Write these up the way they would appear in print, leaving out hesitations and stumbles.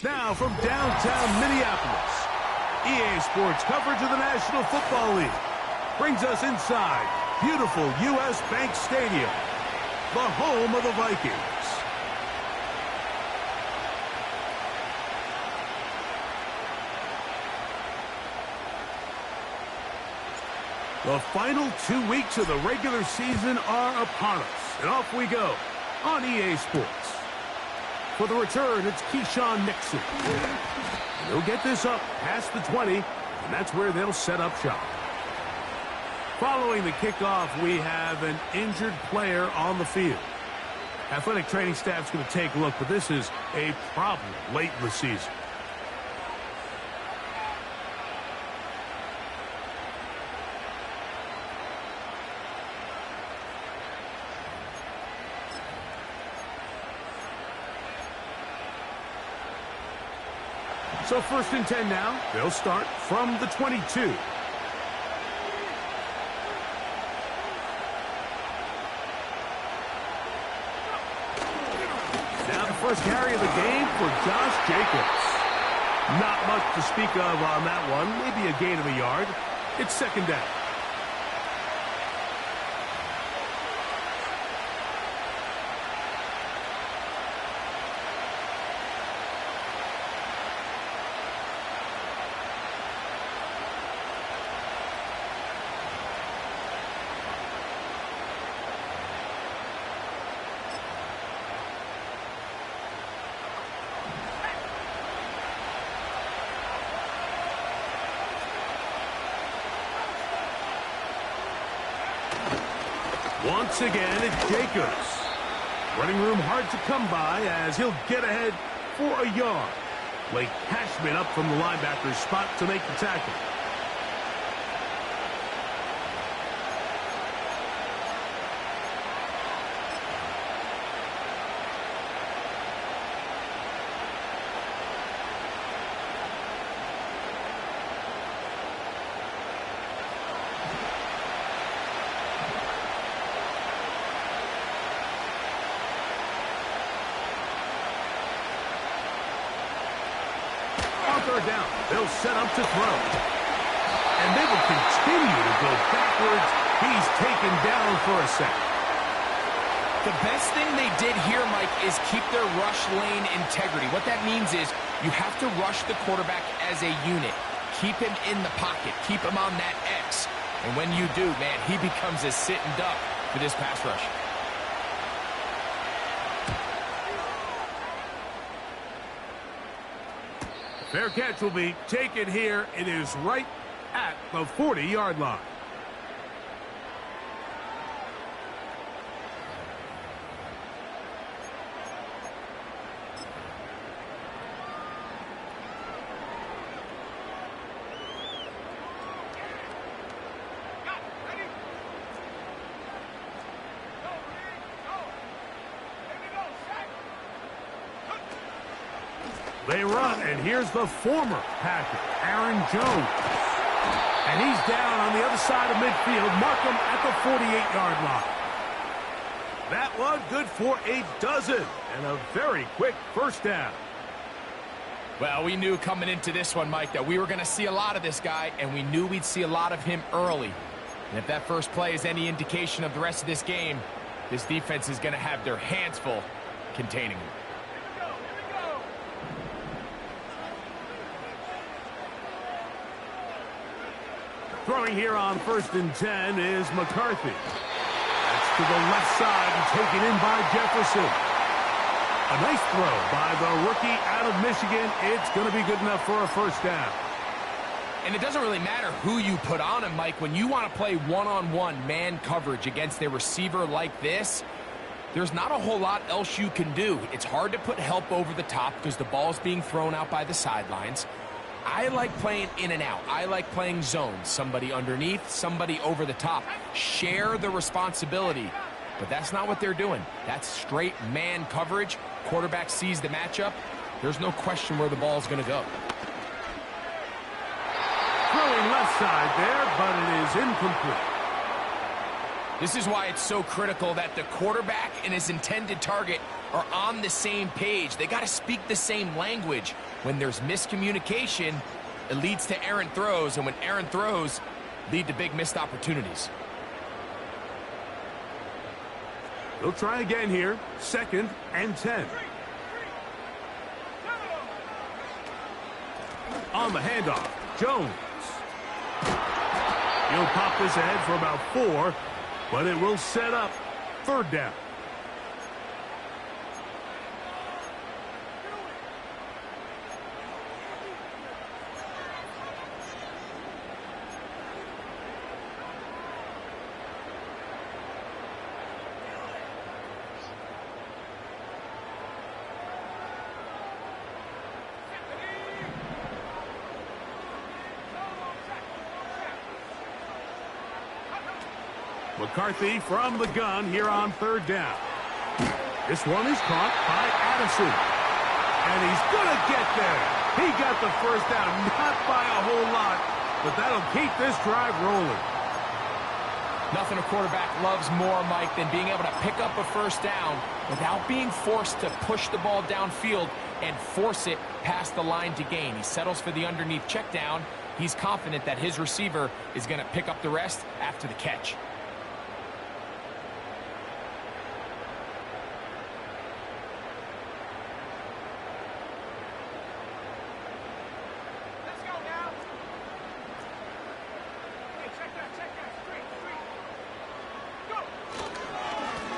Now from downtown Minneapolis, EA Sports coverage of the National Football League brings us inside beautiful U.S. Bank Stadium, the home of the Vikings. The final 2 weeks of the regular season are upon us, and off we go on EA Sports. For the return, it's Keyshawn Nixon. He'll get this up past the 20, and that's where they'll set up shop. Following the kickoff, we have an injured player on the field. Athletic training staff's going to take a look, but this is a problem late in the season. So 1st and 10 now. They'll start from the 22. Now the first carry of the game for Josh Jacobs. Not much to speak of on that one. Maybe a gain of a yard. It's 2nd down. Once again, it's Jacobs. Running room hard to come by as he'll get ahead for a yard. Blake Cashman up from the linebacker's spot to make the tackle. Down. They'll set up to throw. And they will continue to go backwards. He's taken down for a sack. The best thing they did here, Mike, is keep their rush lane integrity. What that means is you have to rush the quarterback as a unit. Keep him in the pocket. Keep him on that X. And when you do, man, he becomes a sitting duck for this pass rush. Fair catch will be taken here. It is right at the 40-yard line. They run, and here's the former Packer, Aaron Jones. And he's down on the other side of midfield. Mark him at the 48-yard line. That one good for a dozen, and a very quick 1st down. Well, we knew coming into this one, Mike, that we were going to see a lot of this guy, and we knew we'd see a lot of him early. And if that first play is any indication of the rest of this game, this defense is going to have their hands full containing him. Throwing here on 1st and 10 is McCarthy. That's to the left side and taken in by Jefferson. A nice throw by the rookie out of Michigan. It's going to be good enough for a 1st down. And it doesn't really matter who you put on him, Mike. When you want to play one-on-one man coverage against a receiver like this, there's not a whole lot else you can do. It's hard to put help over the top because the ball's being thrown out by the sidelines. I like playing in and out. I like playing zones. Somebody underneath, somebody over the top. Share the responsibility. But that's not what they're doing. That's straight man coverage. Quarterback sees the matchup. There's no question where the ball's going to go. Throwing left side there, but it is incomplete. This is why it's so critical that the quarterback and his intended target are on the same page. They got to speak the same language. When there's miscommunication, it leads to errant throws, and when errant throws lead to big missed opportunities. They'll try again here. 2nd and 10. On the handoff, Jones. He'll pop this ahead for about 4, but it will set up 3rd down. McCarthy from the gun here on 3rd down. This one is caught by Addison. And he's going to get there. He got the 1st down, not by a whole lot, but that'll keep this drive rolling. Nothing a quarterback loves more, Mike, than being able to pick up a 1st down without being forced to push the ball downfield and force it past the line to gain. He settles for the underneath check down. He's confident that his receiver is going to pick up the rest after the catch.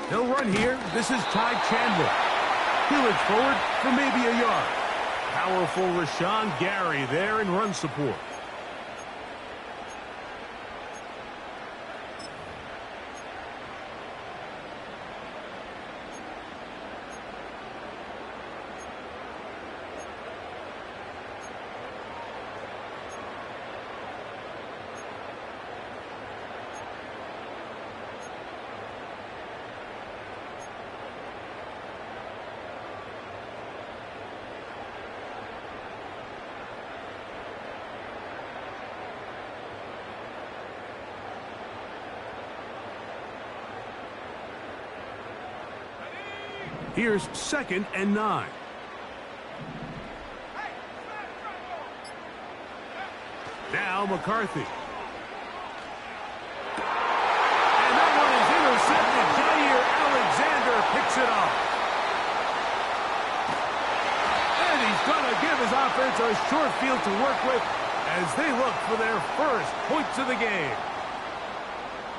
He'll run here. This is Ty Chandler. He looks forward for maybe a yard. Powerful Rashawn Gary there in run support. Here's 2nd and 9. Now McCarthy. And that one is intercepted. Jair Alexander picks it up. And he's going to give his offense a short field to work with as they look for their 1st points of the game.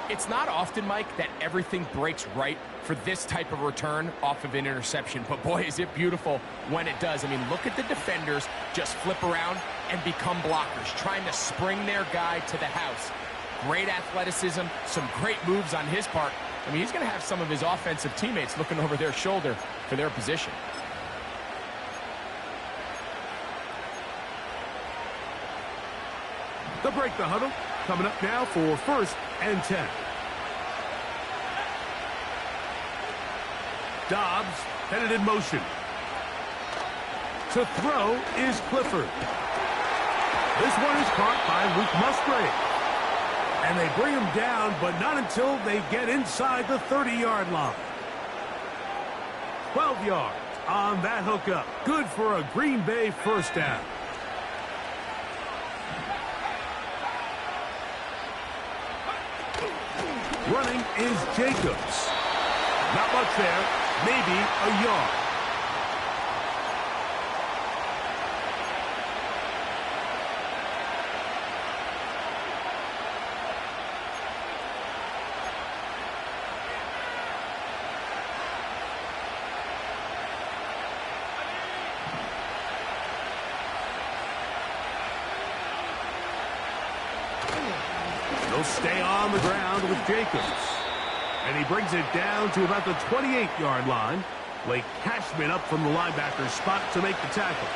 It's not often, Mike, that everything breaks right for this type of return off of an interception. But, boy, is it beautiful when it does. I mean, look at the defenders just flip around and become blockers, trying to spring their guy to the house. Great athleticism, some great moves on his part. I mean, he's going to have some of his offensive teammates looking over their shoulder for their position. They'll break the huddle. Coming up now for 1st and 10. Dobbs headed in motion. To throw is Clifford. This one is caught by Luke Musgrave. And they bring him down, but not until they get inside the 30-yard line. 12 yards on that hookup. Good for a Green Bay 1st down. Running is Jacobs. Not much there. Maybe a yard. They'll stay on the ground with Jacobs. And he brings it down to about the 28-yard line. Blake Cashman up from the linebacker's spot to make the tackle.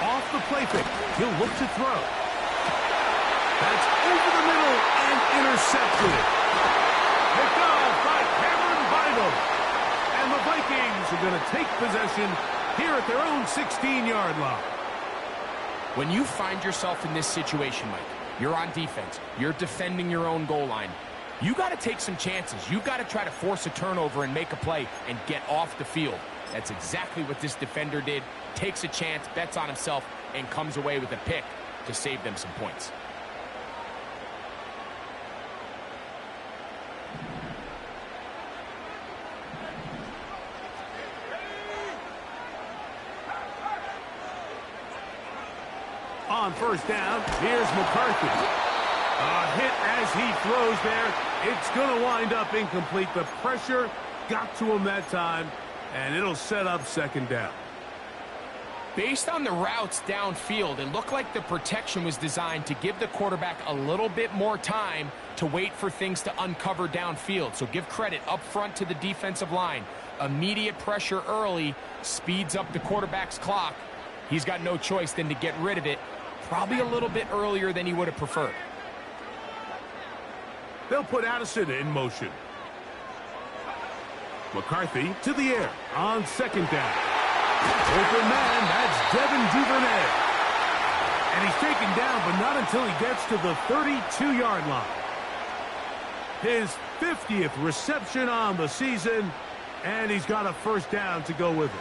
Off the play fake. He'll look to throw. That's over the middle and intercepted. Picked off by Cameron over. And the Vikings are going to take possession here at their own 16-yard line. When you find yourself in this situation, Mike, you're on defense, you're defending your own goal line, you got to take some chances. You've got to try to force a turnover and make a play and get off the field. That's exactly what this defender did. Takes a chance, bets on himself, and comes away with a pick to save them some points. On first down, here's McCarthy. A hit as he throws there. It's going to wind up incomplete. The pressure got to him that time, and it'll set up second down. Based on the routes downfield, it looked like the protection was designed to give the quarterback a little bit more time to wait for things to uncover downfield. So give credit up front to the defensive line. Immediate pressure early speeds up the quarterback's clock. He's got no choice than to get rid of it, probably a little bit earlier than he would have preferred. They'll put Addison in motion. McCarthy to the air on second down. Open man, that's Devin Duvernay. And he's taken down, but not until he gets to the 32-yard line. His 50th reception on the season, and he's got a first down to go with it.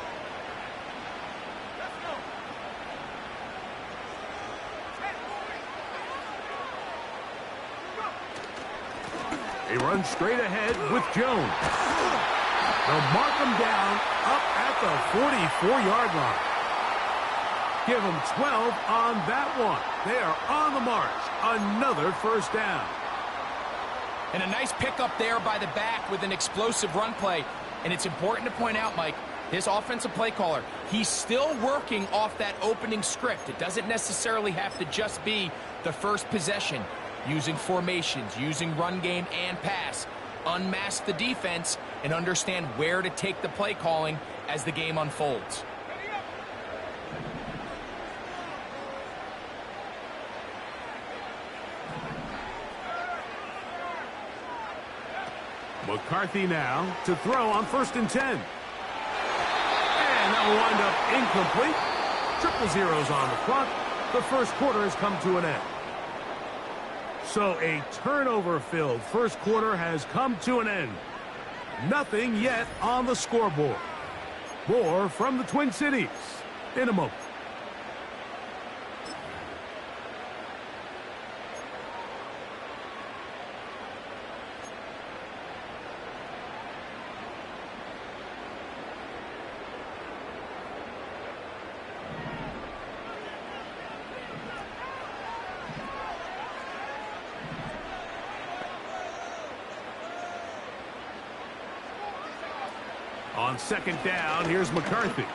He runs straight ahead with Jones. They'll mark him down up at the 44-yard line. Give him 12 on that one. They are on the march. Another first down. And a nice pickup there by the back with an explosive run play. And it's important to point out, Mike, this offensive play caller, he's still working off that opening script. It doesn't necessarily have to just be the first possession. Using formations, using run game and pass. Unmask the defense and understand where to take the play calling as the game unfolds. McCarthy now to throw on 1st and 10. And that will wind up incomplete. Triple zeros on the clock. The first quarter has come to an end. So a turnover-filled first quarter has come to an end. Nothing yet on the scoreboard. More from the Twin Cities in a moment. On second down, here's McCarthy.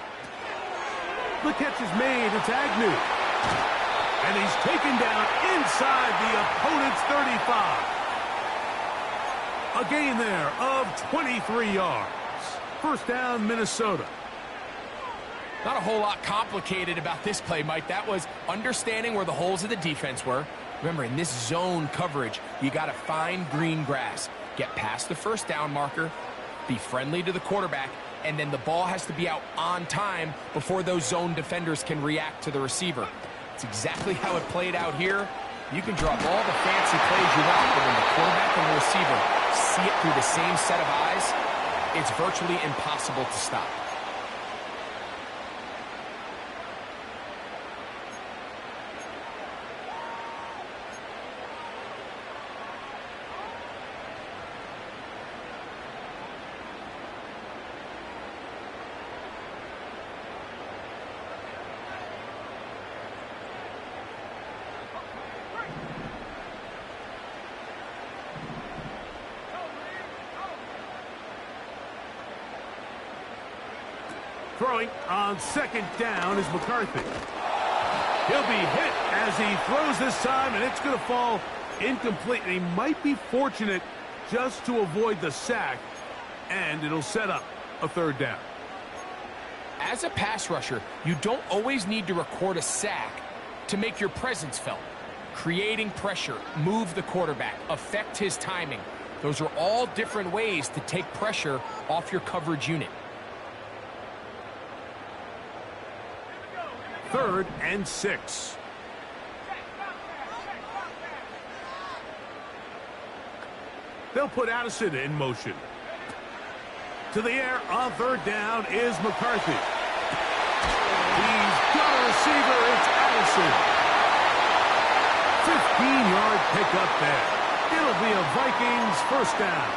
The catch is made. It's Agnew. And he's taken down inside the opponent's 35. A gain there of 23 yards. First down, Minnesota. Not a whole lot complicated about this play, Mike. That was understanding where the holes of the defense were. Remember, in this zone coverage, you got to find green grass. Get past the first down marker. Be friendly to the quarterback, and then the ball has to be out on time before those zone defenders can react to the receiver. It's exactly how it played out here. You can draw up all the fancy plays you want, but when the quarterback and the receiver see it through the same set of eyes, it's virtually impossible to stop. Throwing on second down is McCarthy. He'll be hit as he throws this time, and it's going to fall incomplete. And he might be fortunate just to avoid the sack, and it'll set up a third down. As a pass rusher, you don't always need to record a sack to make your presence felt. Creating pressure, move the quarterback, affect his timing. Those are all different ways to take pressure off your coverage unit. 3rd and 6. They'll put Addison in motion. To the air on 3rd down is McCarthy. He's got a receiver. It's Addison. 15-yard pickup there. It'll be a Vikings 1st down.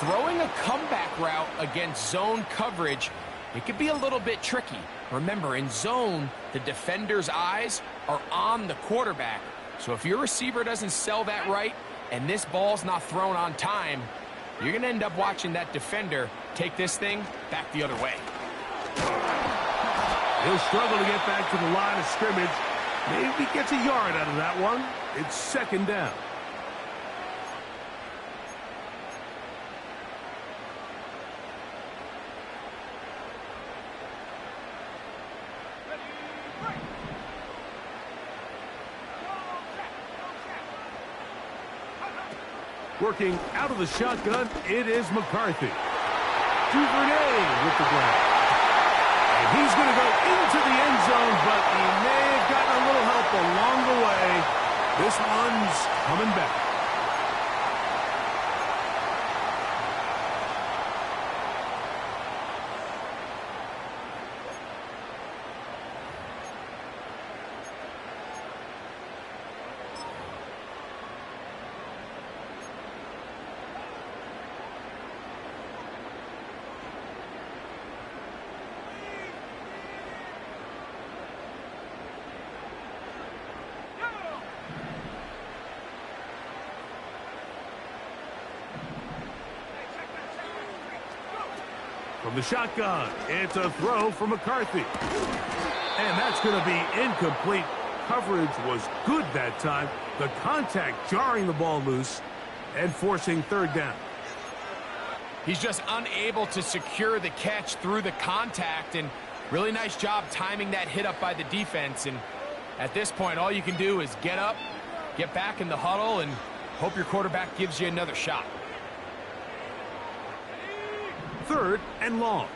Throwing a comeback route against zone coverage, it could be a little bit tricky. Remember, in zone, the defender's eyes are on the quarterback. So if your receiver doesn't sell that right and this ball's not thrown on time, you're going to end up watching that defender take this thing back the other way. He'll struggle to get back to the line of scrimmage. Maybe gets a yard out of that one. It's 2nd down. Working out of the shotgun, it is McCarthy. Duvernay with the grab. And he's going to go into the end zone, but he may have gotten a little help along the way. This one's coming back. From the shotgun, it's a throw for McCarthy. And that's going to be incomplete. Coverage was good that time. The contact jarring the ball loose and forcing 3rd down. He's just unable to secure the catch through the contact, and really nice job timing that hit up by the defense. And at this point, all you can do is get up, get back in the huddle, and hope your quarterback gives you another shot. 3rd and long.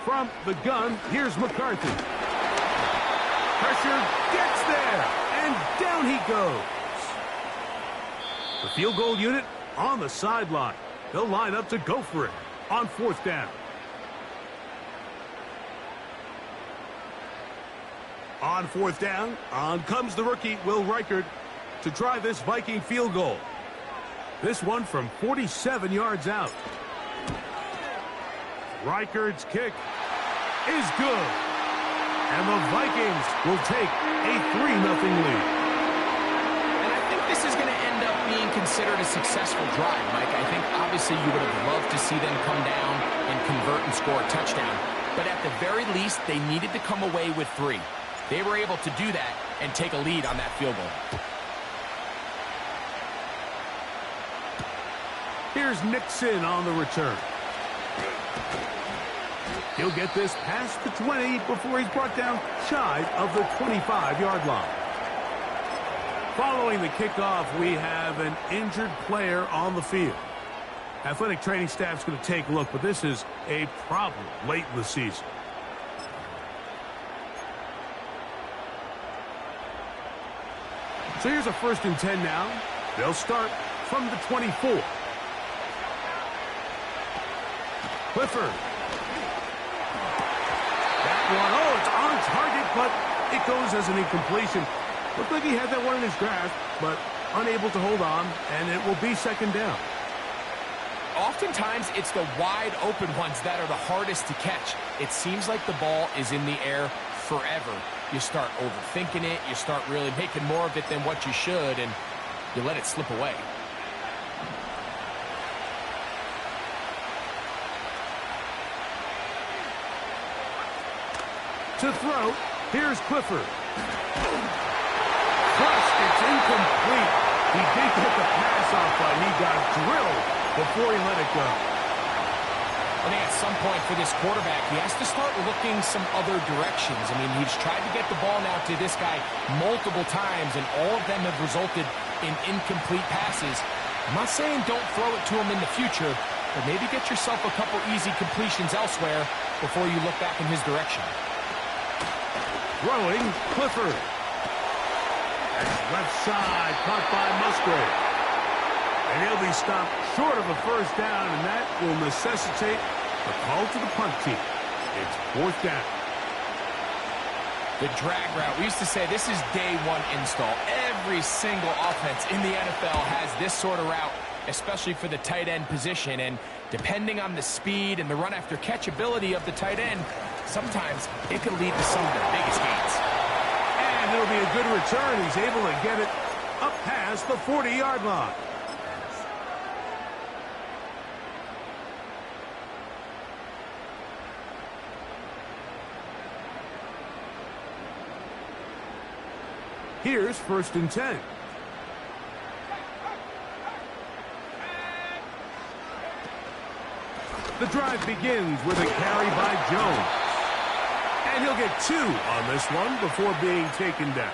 From the gun, here's McCarthy. Pressure gets there, and down he goes. The field goal unit on the sideline. They'll line up to go for it on 4th down. On 4th down, on comes the rookie, Will Reichard, to try this Viking field goal. This one from 47 yards out. Reichard's kick is good. And the Vikings will take a 3-0 lead. And I think this is going to end up being considered a successful drive, Mike. I think obviously you would have loved to see them come down and convert and score a touchdown. But at the very least, they needed to come away with 3. They were able to do that and take a lead on that field goal. Here's Nixon on the return. He'll get this past the 20 before he's brought down shy of the 25-yard line. Following the kickoff, we have an injured player on the field. Athletic training staff's going to take a look, but this is a problem late in the season. So here's a 1st and 10 now. They'll start from the 24. Clifford. That one, oh, it's on target, but it goes as an incompletion. Looked like he had that one in his grasp, but unable to hold on, and it will be 2nd down. Oftentimes, it's the wide open ones that are the hardest to catch. It seems like the ball is in the air forever. You start overthinking it, you start really making more of it than what you should, and you let it slip away. To throw, here's Clifford. Crushed, it's incomplete. He did get the pass off, but he got drilled before he let it go. I think at some point for this quarterback, he has to start looking some other directions. I mean, he's tried to get the ball now to this guy multiple times, and all of them have resulted in incomplete passes. I'm not saying don't throw it to him in the future, but maybe get yourself a couple easy completions elsewhere before you look back in his direction. Throwing, Clifford. That's left side, caught by Musgrave. And he'll be stopped short of a first down, and that will necessitate a call to the punt team. It's fourth down. The drag route. We used to say this is day one install. Every single offense in the NFL has this sort of route, especially for the tight end position. And depending on the speed and the run after catch ability of the tight end, sometimes it can lead to some of the biggest gains. And it'll be a good return. He's able to get it up past the 40-yard line. Here's 1st and 10. The drive begins with a carry by Jones. And he'll get 2 on this one before being taken down.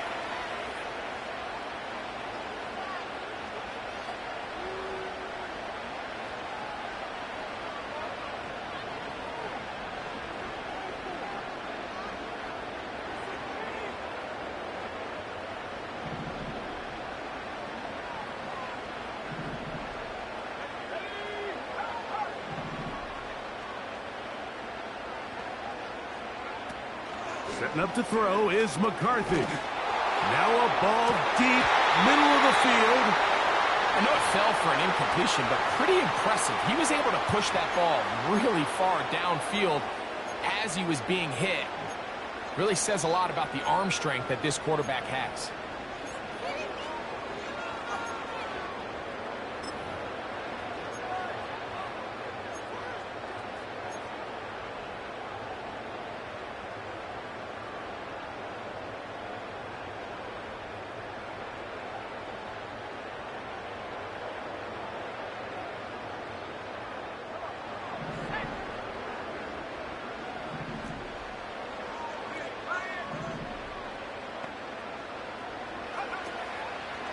Setting up to throw is McCarthy. Now a ball deep, middle of the field. I know it fell for an incompletion, but pretty impressive. He was able to push that ball really far downfield as he was being hit. Really says a lot about the arm strength that this quarterback has.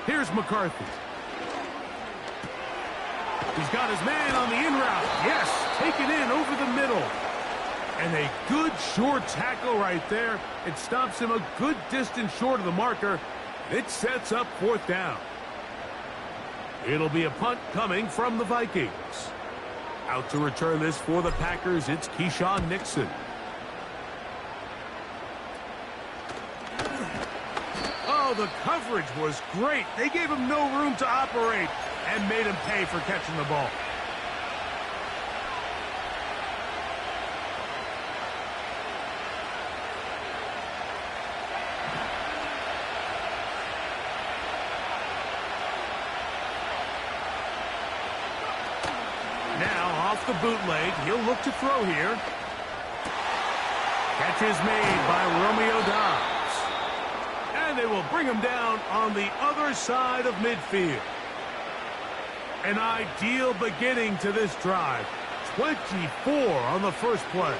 Here's McCarthy. He's got his man on the in route. Yes, taken in over the middle. And a good short tackle right there. It stops him a good distance short of the marker. It sets up 4th down. It'll be a punt coming from the Vikings. Out to return this for the Packers, it's Keyshawn Nixon. Oh, the coverage was great. They gave him no room to operate and made him pay for catching the ball. Now off the bootleg, he'll look to throw here. Catch is made by Romeo Doubs. And they will bring him down on the other side of midfield. An ideal beginning to this drive. 24 on the first play.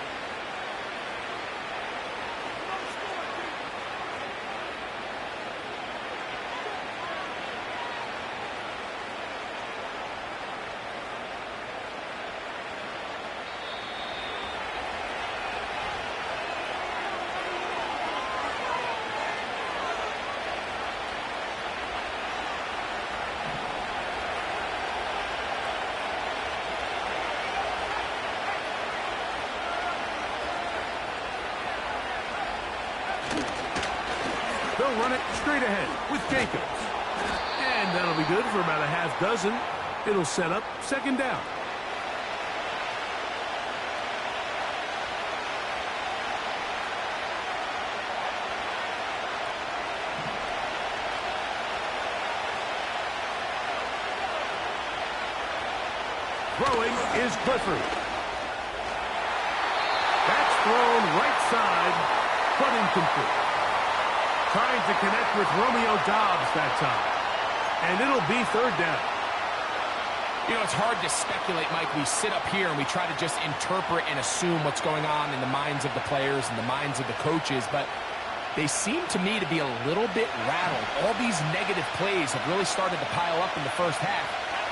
They'll run it straight ahead with Jacobs. And that'll be good for about a half dozen. It'll set up 2nd down. Throwing is Clifford. That's thrown right side, but incomplete. Trying to connect with Romeo Doubs that time. And it'll be 3rd down. You know, it's hard to speculate, Mike. We sit up here and we try to just interpret and assume what's going on in the minds of the players and the minds of the coaches, but they seem to me to be a little bit rattled. All these negative plays have really started to pile up in the first half.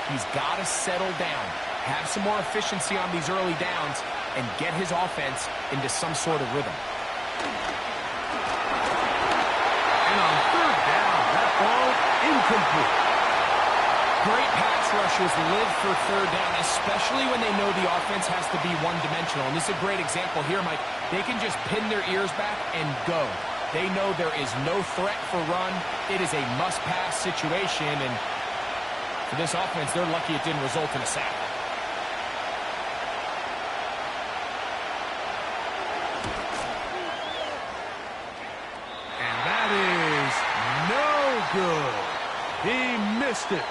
He's got to settle down, have some more efficiency on these early downs, and get his offense into some sort of rhythm. And on third down, that ball incomplete. Great pass rushers live for third down, especially when they know the offense has to be one-dimensional. And this is a great example here, Mike. They can just pin their ears back and go. They know there is no threat for run. It is a must-pass situation, and for this offense, they're lucky it didn't result in a sack. And that is no good. He missed it.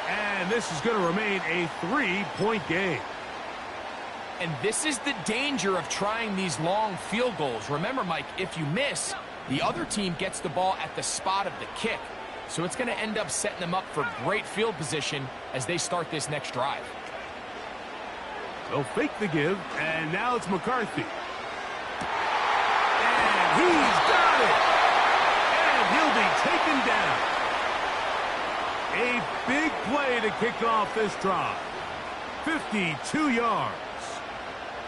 And this is going to remain a 3-point game. And this is the danger of trying these long field goals. Remember, Mike, if you miss, the other team gets the ball at the spot of the kick. So it's going to end up setting them up for great field position as they start this next drive. They'll fake the give, and now it's McCarthy. And he's got it! And he'll be taken down. A big play to kick off this drive. 52 yards.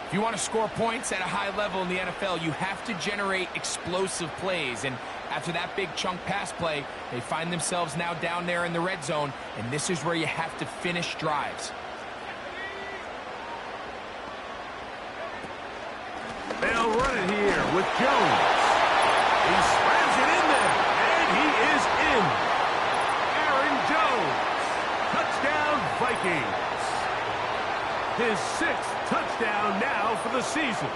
If you want to score points at a high level in the NFL, you have to generate explosive plays. And after that big chunk pass play, they find themselves now down there in the red zone, and this is where you have to finish drives. They'll run it here with Jones. He slams it in there, and he is in. Aaron Jones. Touchdown, Vikings. His 6th touchdown now for the season.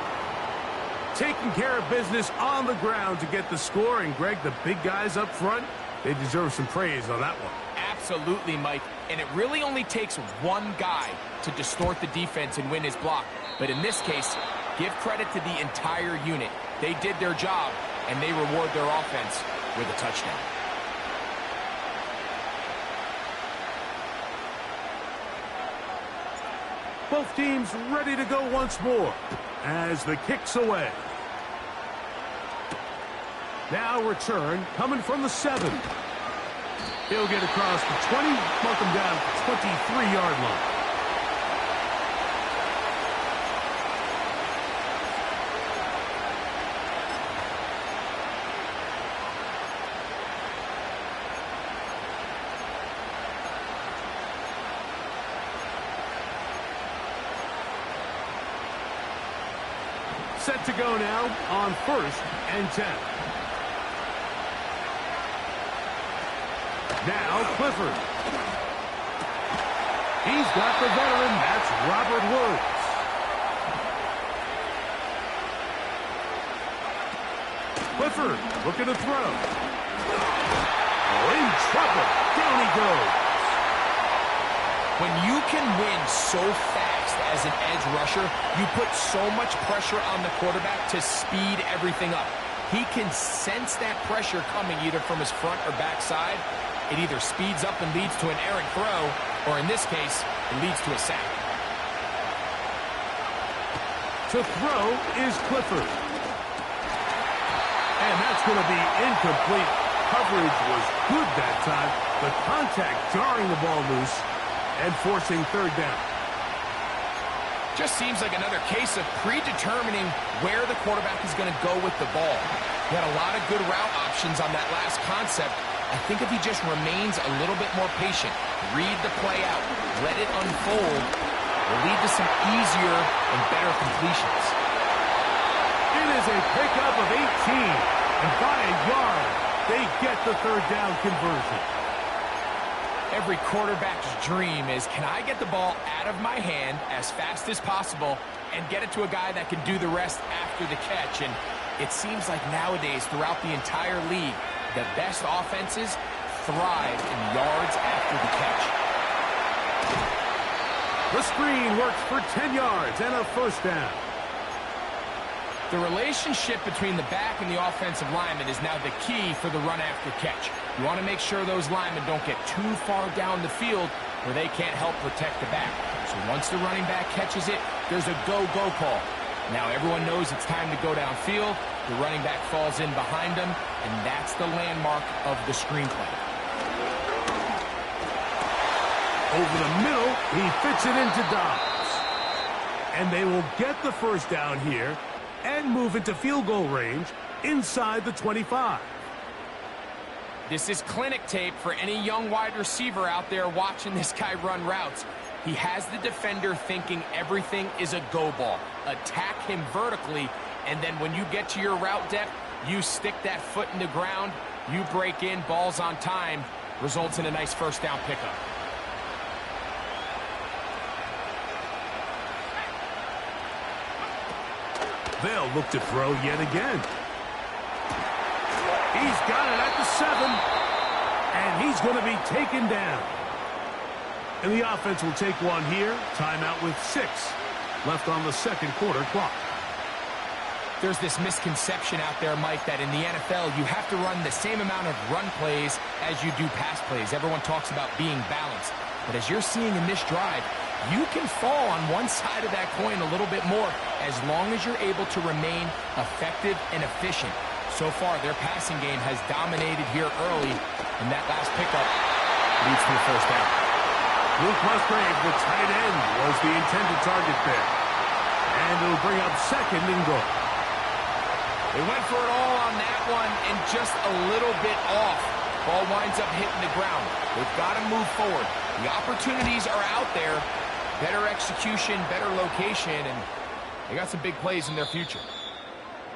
Taking care of business on the ground to get the score. And, Greg, the big guys up front, they deserve some praise on that one. Absolutely, Mike. And it really only takes one guy to distort the defense and win his block. But in this case, give credit to the entire unit. They did their job, and they reward their offense with a touchdown. Both teams ready to go once more as the kick's away. Now return coming from the 7. He'll get across the 20, mark him down at the 23-yard line. Set to go now on 1st and 10. Now Clifford. He's got the veteran. That's Robert Woods. Clifford looking to throw. Oh, in trouble. Down he goes. When you can win so fast as an edge rusher, you put so much pressure on the quarterback to speed everything up. He can sense that pressure coming either from his front or back side. It either speeds up and leads to an errant throw, or in this case, it leads to a sack. To throw is Clifford. And that's going to be incomplete. Coverage was good that time. The contact jarring the ball loose and forcing 3rd down. Just seems like another case of predetermining where the quarterback is going to go with the ball. He had a lot of good route options on that last concept. I think if he just remains a little bit more patient, read the play out, let it unfold, will lead to some easier and better completions. It is a pickup of 18, and by a yard, they get the 3rd down conversion. Every quarterback's dream is, can I get the ball out of my hand as fast as possible and get it to a guy that can do the rest after the catch? And it seems like nowadays, throughout the entire league, the best offenses thrive in yards after the catch. The screen works for 10 yards and a 1st down. The relationship between the back and the offensive lineman is now the key for the run after catch. You want to make sure those linemen don't get too far down the field where they can't help protect the back. So once the running back catches it, there's a go-go call. Now everyone knows it's time to go downfield. The running back falls in behind him, and that's the landmark of the screen play. Over the middle, he fits it into Dobbs. And they will get the first down here and move into field goal range inside the 25. This is clinic tape for any young wide receiver out there watching this guy run routes. He has the defender thinking everything is a go ball. Attack him vertically, and then when you get to your route depth, you stick that foot in the ground, you break in, balls on time, results in a nice first down pickup. They'll look to throw yet again. He's got it at the 7. And he's going to be taken down. And the offense will take one here. Timeout with 6 left on the second quarter clock. There's this misconception out there, Mike, that in the NFL you have to run the same amount of run plays as you do pass plays. Everyone talks about being balanced. But as you're seeing in this drive, you can fall on one side of that coin a little bit more as long as you're able to remain effective and efficient. So far, their passing game has dominated here early, and that last pickup leads to the first down. Luke Musgrave, the tight end, was the intended target there. And it'll bring up second and goal. They went for it all on that one and just a little bit off. Ball winds up hitting the ground. They've got to move forward. The opportunities are out there. Better execution, better location, and they got some big plays in their future.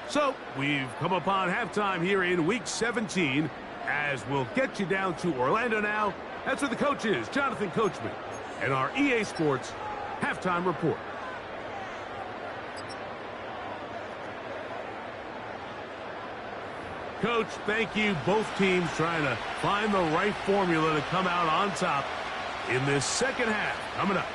So, we've come upon halftime here in Week 17, as we'll get you down to Orlando now. That's where the coach is, Jonathan Coachman, and our EA Sports Halftime Report. Coach, thank you. Both teams trying to find the right formula to come out on top in this second half. Coming up.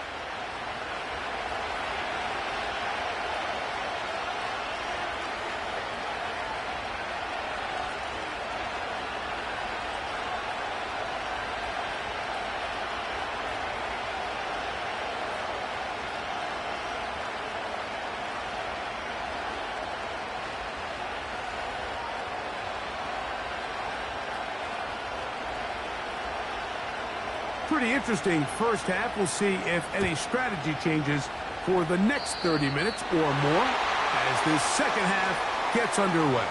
Pretty interesting first half. We'll see if any strategy changes for the next 30 minutes or more as this second half gets underway.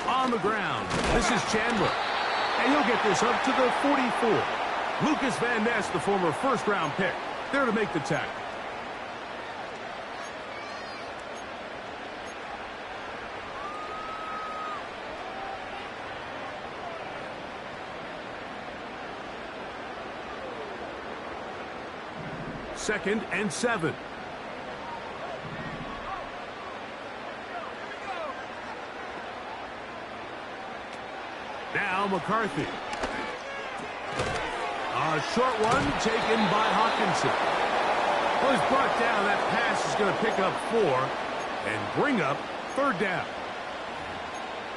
On the ground, this is Chandler, and he'll get this up to the 44. Lucas Van Ness, the former first-round pick, there to make the tackle. Second and 7. Now McCarthy. A short one taken by Hawkinson. Well, he's brought down. That pass is going to pick up 4 and bring up third down.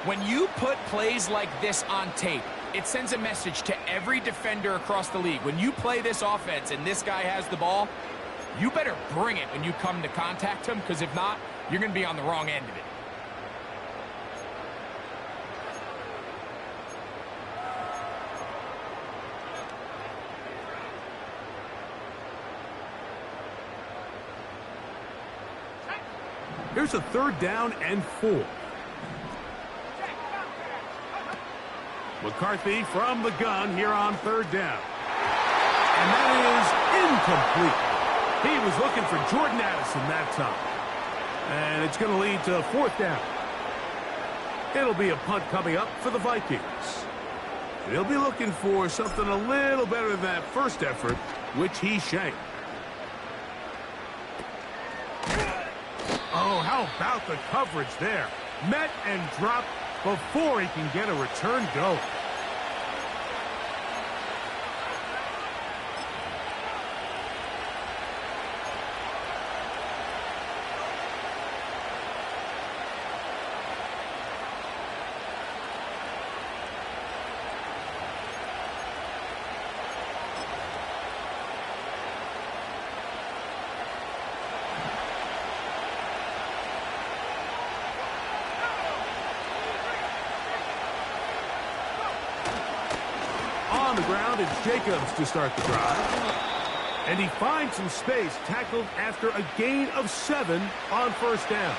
When you put plays like this on tape, it sends a message to every defender across the league. When you play this offense and this guy has the ball, you better bring it when you come to contact him, because if not, you're going to be on the wrong end of it. Here's a third down and 4. McCarthy from the gun here on third down. And that is incomplete. He was looking for Jordan Addison that time. And it's going to lead to fourth down. It'll be a punt coming up for the Vikings. They'll be looking for something a little better than that first effort, which he shanked. Oh, how about the coverage there? Met and dropped before he can get a return going. On the ground, it's Jacobs to start the drive. And he finds some space, tackled after a gain of 7 on first down.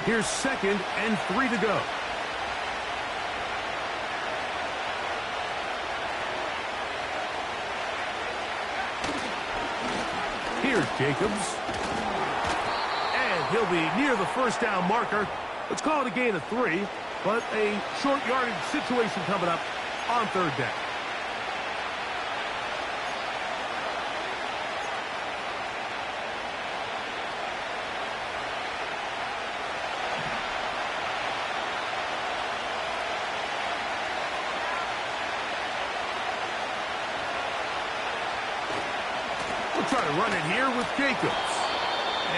Here's 2nd and 3 to go. Here's Jacobs. And he'll be near the first down marker. Let's call it a gain of 3, but a short yardage situation coming up on 3rd down. Try to run it here with Jacobs.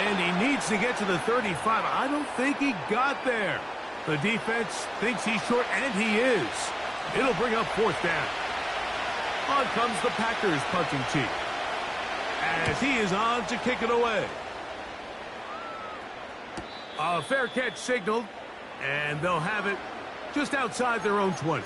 And he needs to get to the 35. I don't think he got there. The defense thinks he's short, and he is. It'll bring up 4th down. On comes the Packers punting team, as he is on to kick it away. A fair catch signaled, and they'll have it just outside their own 20.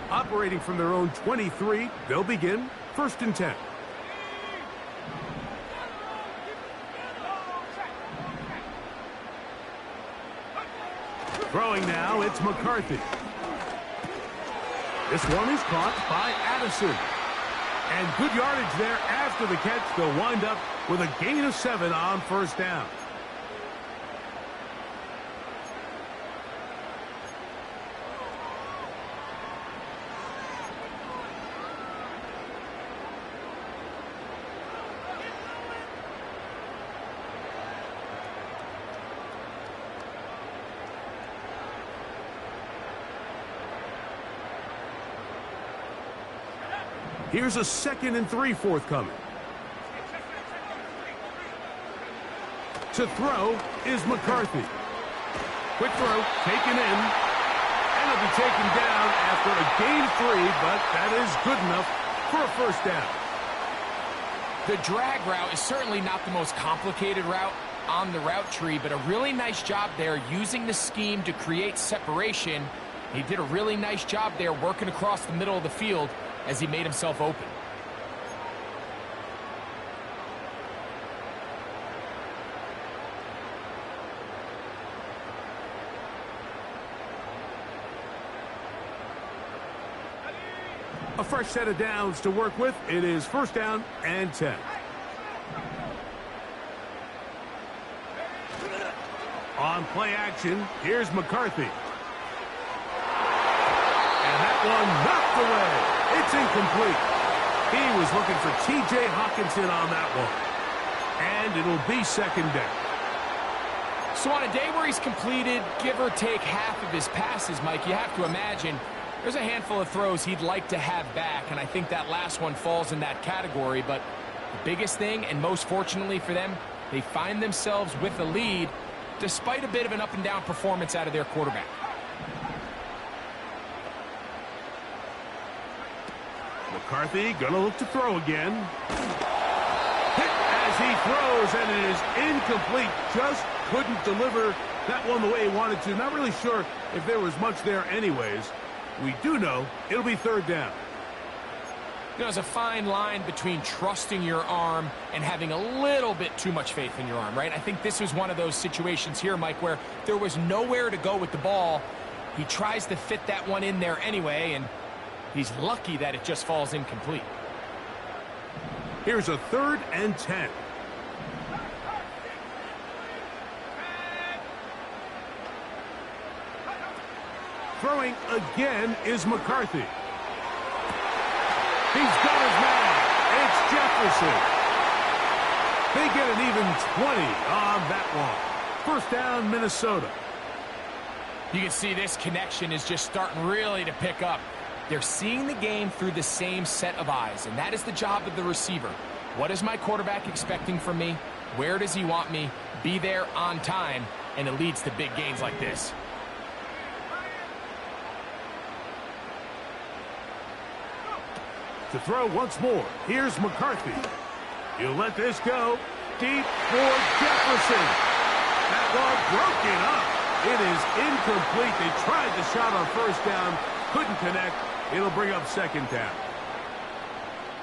Operating from their own 23, they'll begin 1st and 10. Throwing now, it's McCarthy. This one is caught by Addison. And good yardage there after the catch. They'll wind up with a gain of 7 on first down. Here's a 2nd and 3 forthcoming. To throw is McCarthy. Quick throw, taken in. And it'll be taken down after a gain of 3, but that is good enough for a first down. The drag route is certainly not the most complicated route on the route tree, but a really nice job there using the scheme to create separation. He did a really nice job there working across the middle of the field as he made himself open. A fresh set of downs to work with. It is 1st down and 10. On play action, here's McCarthy. And that one knocked away. It's incomplete. He was looking for T.J. Hawkinson on that one. And it'll be 2nd down. So on a day where he's completed, give or take half of his passes, Mike, you have to imagine there's a handful of throws he'd like to have back, and I think that last one falls in that category. But the biggest thing, and most fortunately for them, they find themselves with a lead despite a bit of an up-and-down performance out of their quarterback. McCarthy gonna look to throw again. Hit as he throws, and it is incomplete. Just couldn't deliver that one the way he wanted to. Not really sure if there was much there anyways. We do know it'll be third down. You know, there's a fine line between trusting your arm and having a little bit too much faith in your arm, right? I think this was one of those situations here, Mike, where there was nowhere to go with the ball. He tries to fit that one in there anyway, and he's lucky that it just falls incomplete. Here's a 3rd and 10. Throwing again is McCarthy. He's got his man. It's Jefferson. They get an even 20 on that one. First down, Minnesota. You can see this connection is just starting really to pick up. They're seeing the game through the same set of eyes, and that is the job of the receiver. What is my quarterback expecting from me? Where does he want me? Be there on time, and it leads to big gains like this. To throw once more, here's McCarthy. He'll let this go. Deep for Jefferson. That ball broken up. It is incomplete. They tried the shot on first down. Couldn't connect. It'll bring up second down.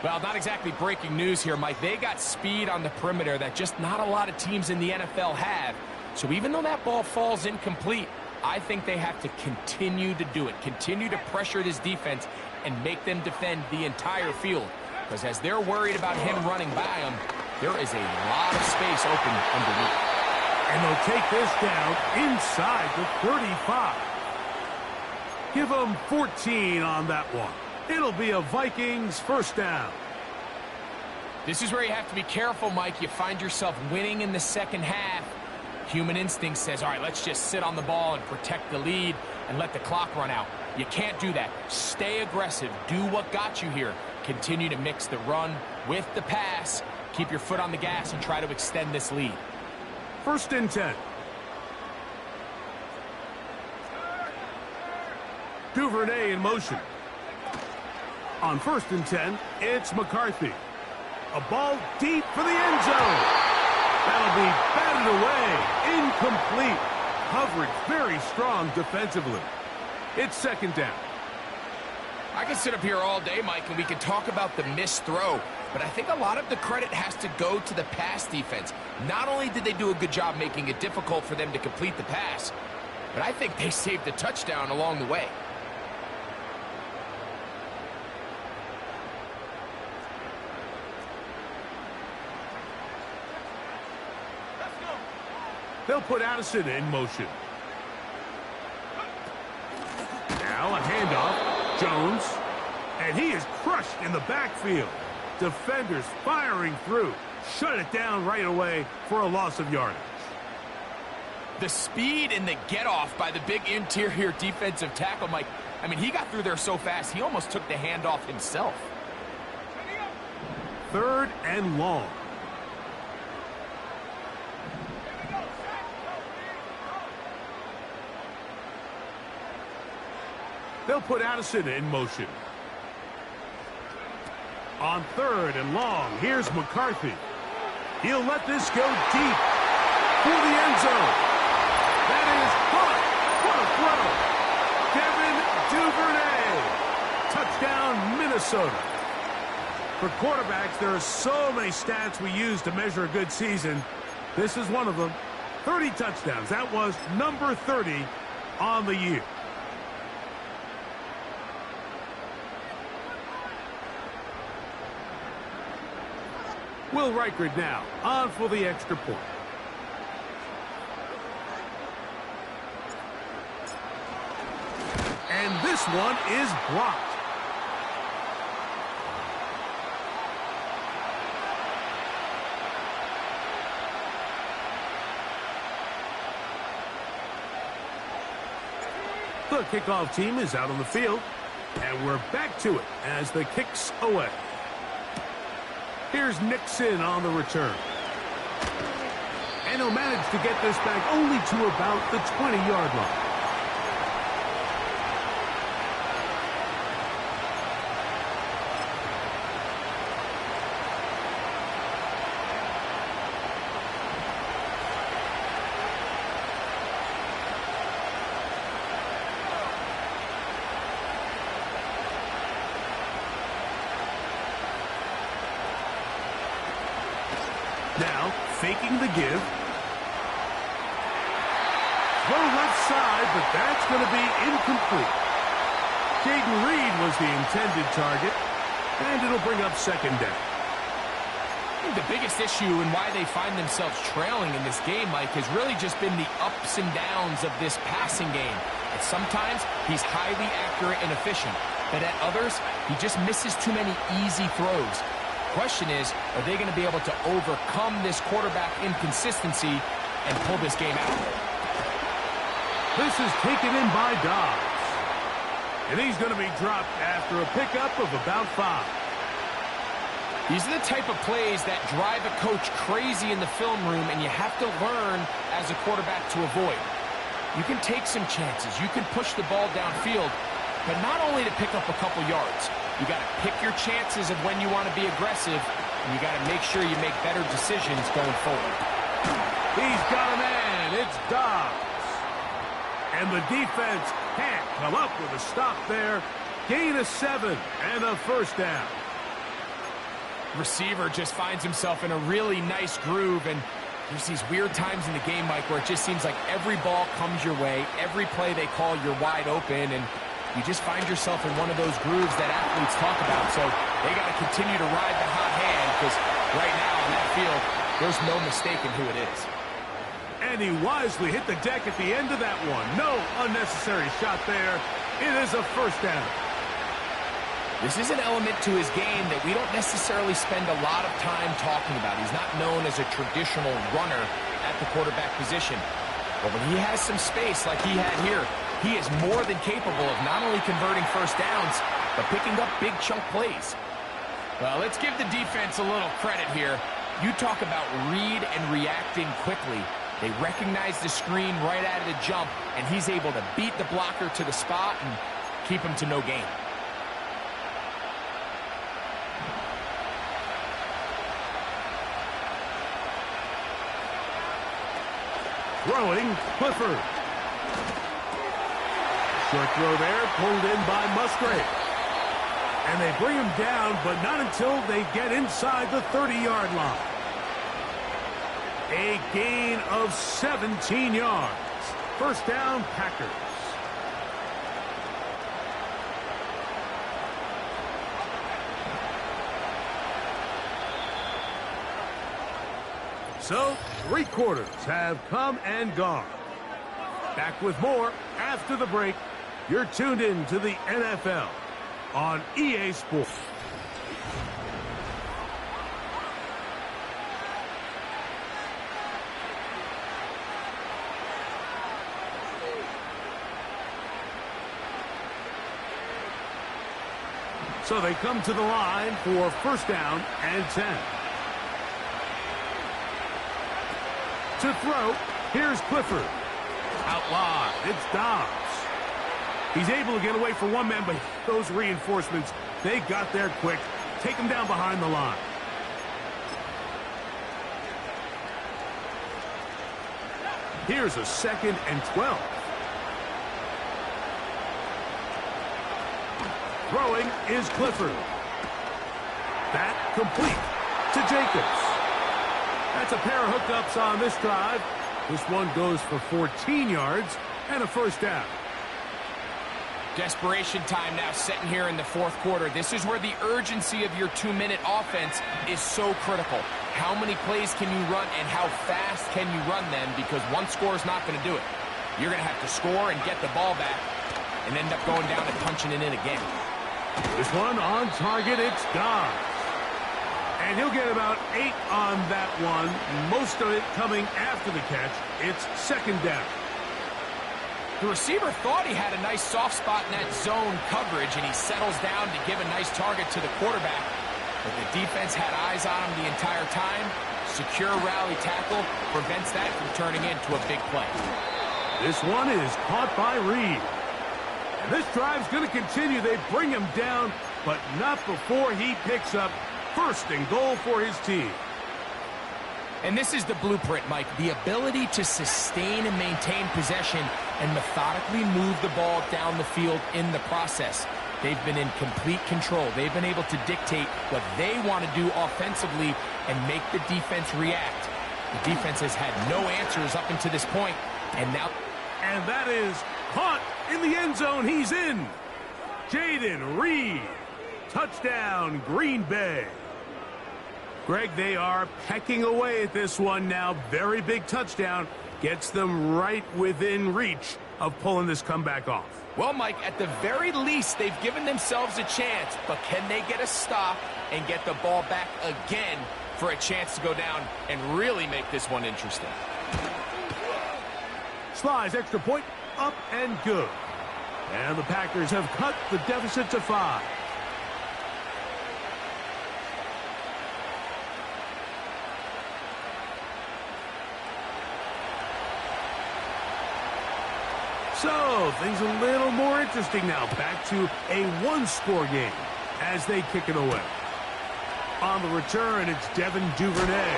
Well, not exactly breaking news here, Mike. They got speed on the perimeter that just not a lot of teams in the NFL have. So even though that ball falls incomplete, I think they have to continue to do it. Continue to pressure this defense and make them defend the entire field. Because as they're worried about him running by them, there is a lot of space open underneath. And they'll take this down inside the 35. Give them 14 on that one. It'll be a Vikings first down. This is where you have to be careful, Mike. You find yourself winning in the second half. Human instinct says, all right, let's just sit on the ball and protect the lead and let the clock run out. You can't do that. Stay aggressive. Do what got you here. Continue to mix the run with the pass. Keep your foot on the gas and try to extend this lead. First and 10. Duvernay in motion. On first and 10, it's McCarthy. A ball deep for the end zone. That'll be batted away. Incomplete. Coverage very strong defensively. It's second down. I can sit up here all day, Mike, and we can talk about the missed throw, but I think a lot of the credit has to go to the pass defense. Not only did they do a good job making it difficult for them to complete the pass, but I think they saved a touchdown along the way. They'll put Addison in motion. Now a handoff. Jones. And he is crushed in the backfield. Defenders firing through. Shut it down right away for a loss of yardage. The speed and the get-off by the big interior defensive tackle, Mike. I mean, he got through there so fast, he almost took the handoff himself. Third and long. They'll put Addison in motion. On third and long, here's McCarthy. He'll let this go deep for the end zone. That is caught. What a throw. Devin Duvernay. Touchdown, Minnesota. For quarterbacks, there are so many stats we use to measure a good season. This is one of them. 30 touchdowns. That was number 30 on the year. Will Reichard now on for the extra point. And this one is blocked. The kickoff team is out on the field, and we're back to it as the kick's away. Here's Nixon on the return. And he'll manage to get this back only to about the 20-yard line. faking the give. Throw left side, but that's going to be incomplete. Jaden Reed was the intended target, and it'll bring up second down. I think the biggest issue and why they find themselves trailing in this game, Mike, has really just been the ups and downs of this passing game. And sometimes he's highly accurate and efficient, but at others, he just misses too many easy throws. Question is, are they going to be able to overcome this quarterback inconsistency and pull this game out? This is taken in by Dobbs. And he's going to be dropped after a pickup of about 5. These are the type of plays that drive a coach crazy in the film room, and you have to learn as a quarterback to avoid. You can take some chances. You can push the ball downfield, but not only to pick up a couple yards. You got to pick your chances of when you want to be aggressive, and you got to make sure you make better decisions going forward. He's got a man. It's Dobbs. And the defense can't come up with a stop there. Gain of 7 and a first down. Receiver just finds himself in a really nice groove, and there's these weird times in the game, Mike, where it just seems like every ball comes your way, every play they call, you're wide open, and you just find yourself in one of those grooves that athletes talk about. So they got to continue to ride the hot hand, because right now on that field, there's no mistaking who it is. And he wisely hit the deck at the end of that one. No unnecessary shot there. It is a first down. This is an element to his game that we don't necessarily spend a lot of time talking about. He's not known as a traditional runner at the quarterback position. But when he has some space like he had here, he is more than capable of not only converting first downs, but picking up big chunk plays. Well, let's give the defense a little credit here. You talk about read and reacting quickly. They recognize the screen right out of the jump, and he's able to beat the blocker to the spot and keep him to no gain. Throwing, Clifford. Short throw there, pulled in by Musgrave. And they bring him down, but not until they get inside the 30-yard line. A gain of 17 yards. First down, Packers. So, 3 quarters have come and gone. Back with more after the break. You're tuned in to the NFL on EA Sports. So they come to the line for first down and 10. To throw, here's Clifford. Out wide, it's Dobbs. He's able to get away for one man, but those reinforcements, they got there quick. Take him down behind the line. Here's a 2nd and 12. Throwing is Clifford. That complete to Jacobs. That's a pair of hookups on this drive. This one goes for 14 yards and a first down. Desperation time now setting here in the 4th quarter. This is where the urgency of your 2-minute offense is so critical. How many plays can you run and how fast can you run them? Because one score is not going to do it. You're going to have to score and get the ball back and end up going down and punching it in again. This one on target, it's Dobbs. And he'll get about 8 on that one, most of it coming after the catch. It's 2nd down. The receiver thought he had a nice soft spot in that zone coverage, and he settles down to give a nice target to the quarterback. But the defense had eyes on him the entire time. Secure rally tackle prevents that from turning into a big play. This one is caught by Reed. And this drive's going to continue. They bring him down, but not before he picks up first and goal for his team. And this is the blueprint, Mike. The ability to sustain and maintain possession and methodically move the ball down the field in the process. They've been in complete control. They've been able to dictate what they want to do offensively and make the defense react. The defense has had no answers up until this point, and now... And that is caught in the end zone. He's in. Jaden Reed. Touchdown, Green Bay. Greg, they are pecking away at this one now. Very big touchdown. Gets them right within reach of pulling this comeback off. Well, Mike, at the very least, they've given themselves a chance, but can they get a stop and get the ball back again for a chance to go down and really make this one interesting? Slides extra point, up and good. And the Packers have cut the deficit to 5. So, things a little more interesting now. Back to a one-score game as they kick it away. On the return, it's Devin Duvernay.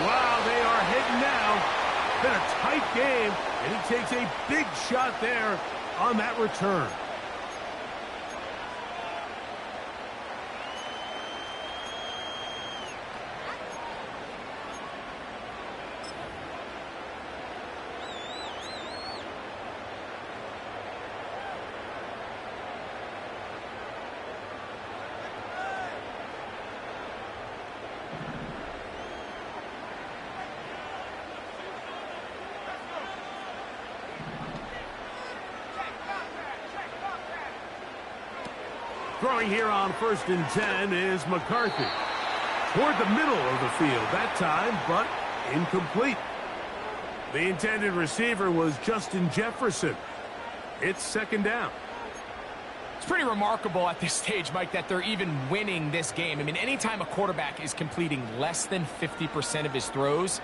Wow, they are hitting now. Been a tight game, and he takes a big shot there on that return. Throwing here on 1st and 10 is McCarthy. Toward the middle of the field that time, but incomplete. The intended receiver was Justin Jefferson. It's 2nd down. It's pretty remarkable at this stage, Mike, that they're even winning this game. I mean, anytime a quarterback is completing less than 50% of his throws,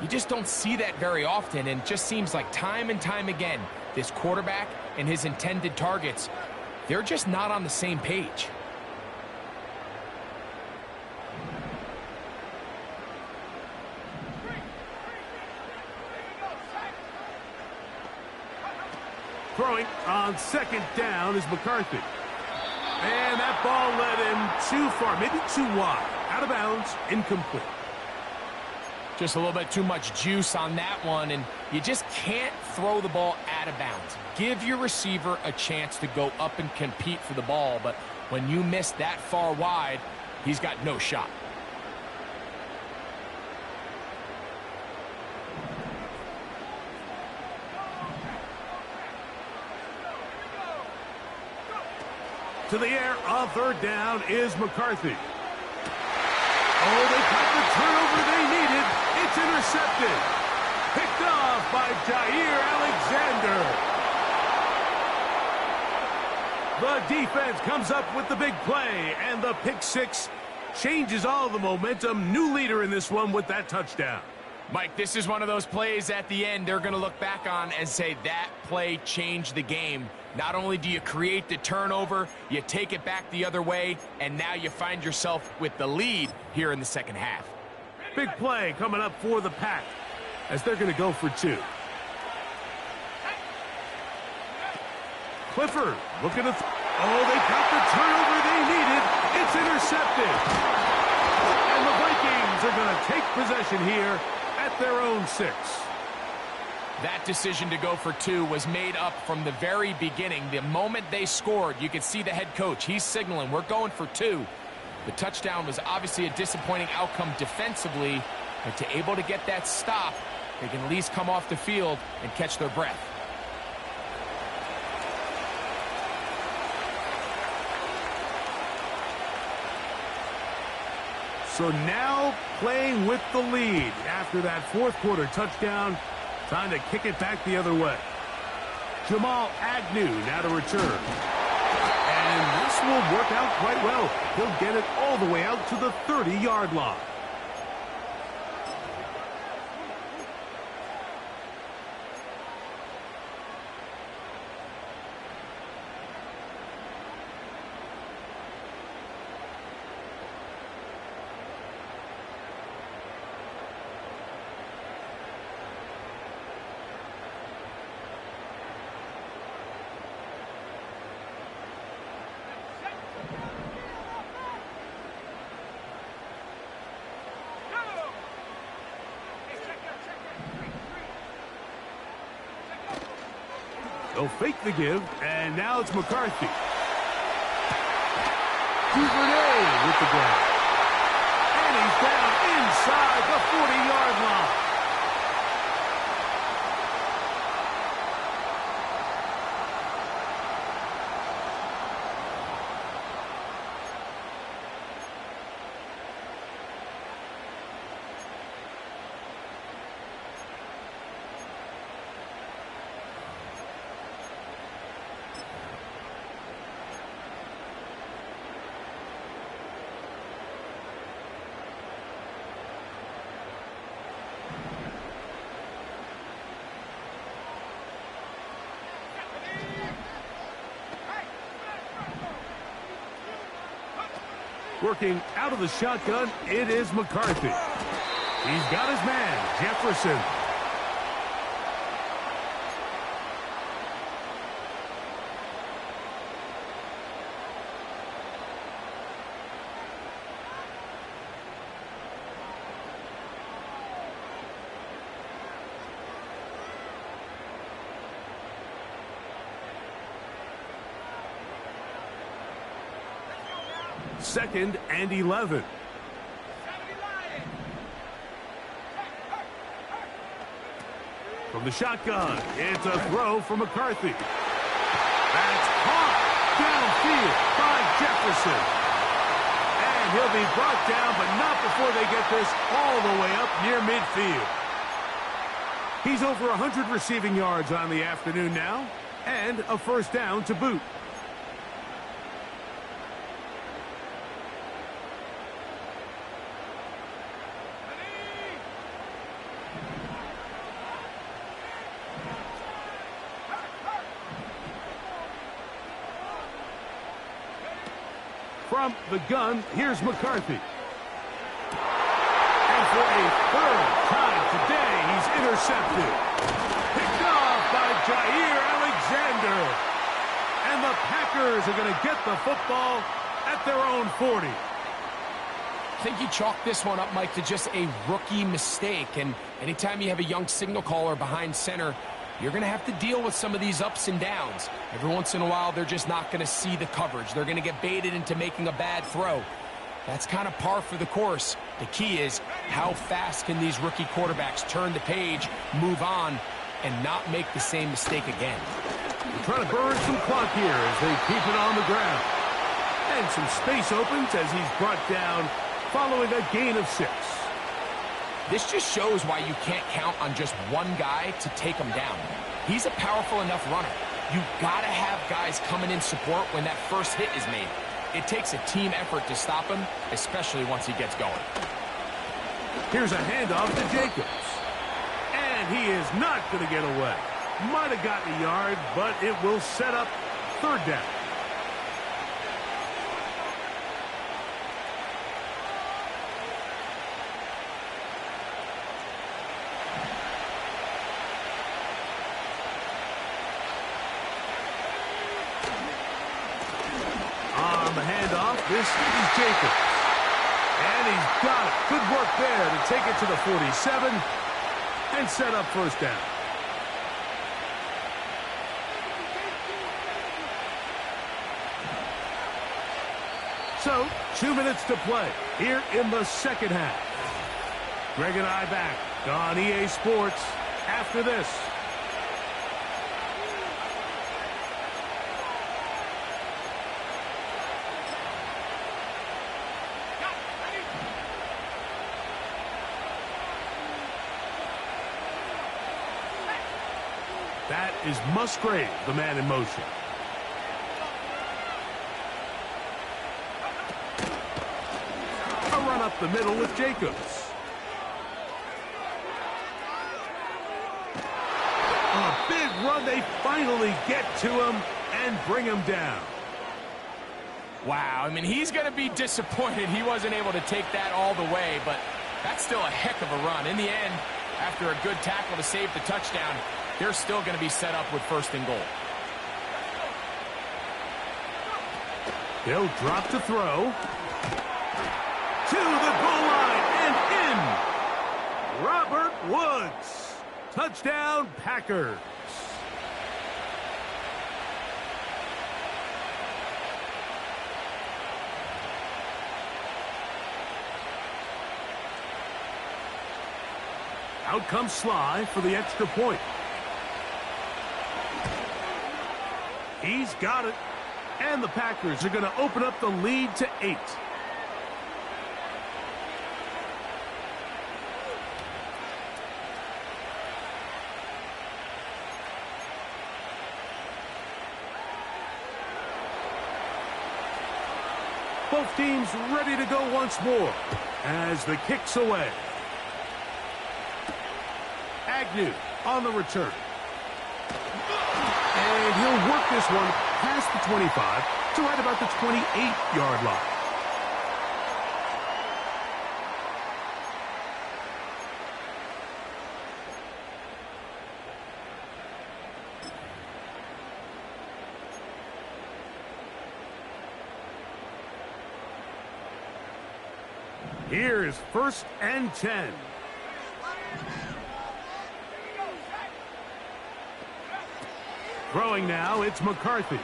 you just don't see that very often, and it just seems like time and time again, this quarterback and his intended targets, they're just not on the same page. Throwing on 2nd down is McCarthy. And that ball led him too far, maybe too wide. Out of bounds, incomplete. Just a little bit too much juice on that one, and you just can't throw the ball out of bounds. Give your receiver a chance to go up and compete for the ball, but when you miss that far wide, he's got no shot. To the air on 3rd down is McCarthy. Oh, they got the turnover they needed. It's intercepted. Picked off by Jair Alexander. The defense comes up with the big play, and the pick 6 changes all the momentum. New leader in this one with that touchdown. Mike, this is one of those plays at the end they're going to look back on and say that play changed the game. Not only do you create the turnover, you take it back the other way, and now you find yourself with the lead here in the 2nd half. Big play coming up for the Pack as they're going to go for 2. Clifford looking to... Oh, they got the turnover they needed. It's intercepted. And the Vikings are going to take possession here at their own 6. That decision to go for 2 was made up from the very beginning. The moment they scored, you could see the head coach. He's signaling, we're going for 2. The touchdown was obviously a disappointing outcome defensively, but to able to get that stop, they can at least come off the field and catch their breath. So now playing with the lead after that 4th quarter touchdown. Time to kick it back the other way. Jamal Agnew now to return. And this will work out quite well. He'll get it all the way out to the 30-yard line. They'll fake the give, and now it's McCarthy. Duvernay with the grab. And he's down inside the 40-yard line. Working out of the shotgun, it is McCarthy. He's got his man, Jefferson. Second and 11. From the shotgun, it's a throw for McCarthy. That's caught downfield by Jefferson. And he'll be brought down, but not before they get this all the way up near midfield. He's over 100 receiving yards on the afternoon now, and a first down to boot. From the gun, here's McCarthy. And for a third time today, he's intercepted. Picked off by Jair Alexander. And the Packers are going to get the football at their own 40. I think you chalk this one up, Mike, to just a rookie mistake. And anytime you have a young signal caller behind center, you're going to have to deal with some of these ups and downs. Every once in a while, they're just not going to see the coverage. They're going to get baited into making a bad throw. That's kind of par for the course. The key is how fast can these rookie quarterbacks turn the page, move on, and not make the same mistake again. They're trying to burn some clock here as they keep it on the ground. And some space opens as he's brought down following a gain of 6. This just shows why you can't count on just one guy to take him down. He's a powerful enough runner. You gotta have guys coming in support when that first hit is made. It takes a team effort to stop him, especially once he gets going. Here's a handoff to Jacobs. And he is not going to get away. Might have gotten a yard, but it will set up third down. On the handoff, this is Jacobs. And he's got it. Good work there to take it to the 47 and set up first down. So, 2 minutes to play here in the second half. Greg and I back on EA Sports after this. That is Musgrave, the man in motion. A run up the middle with Jacobs. A big run. They finally get to him and bring him down. Wow, I mean, he's going to be disappointed he wasn't able to take that all the way, but that's still a heck of a run. In the end, after a good tackle to save the touchdown, they're still going to be set up with first and goal. They'll drop to throw. To the goal line and in. Robert Woods. Touchdown, Packers. Out comes Sly for the extra point. He's got it. And the Packers are going to open up the lead to 8. Both teams ready to go once more as the kick's away. Agnew on the return. And he'll work this one past the 25 to right about the 28-yard line. Here is 1st and 10. Throwing now, it's McCarthy.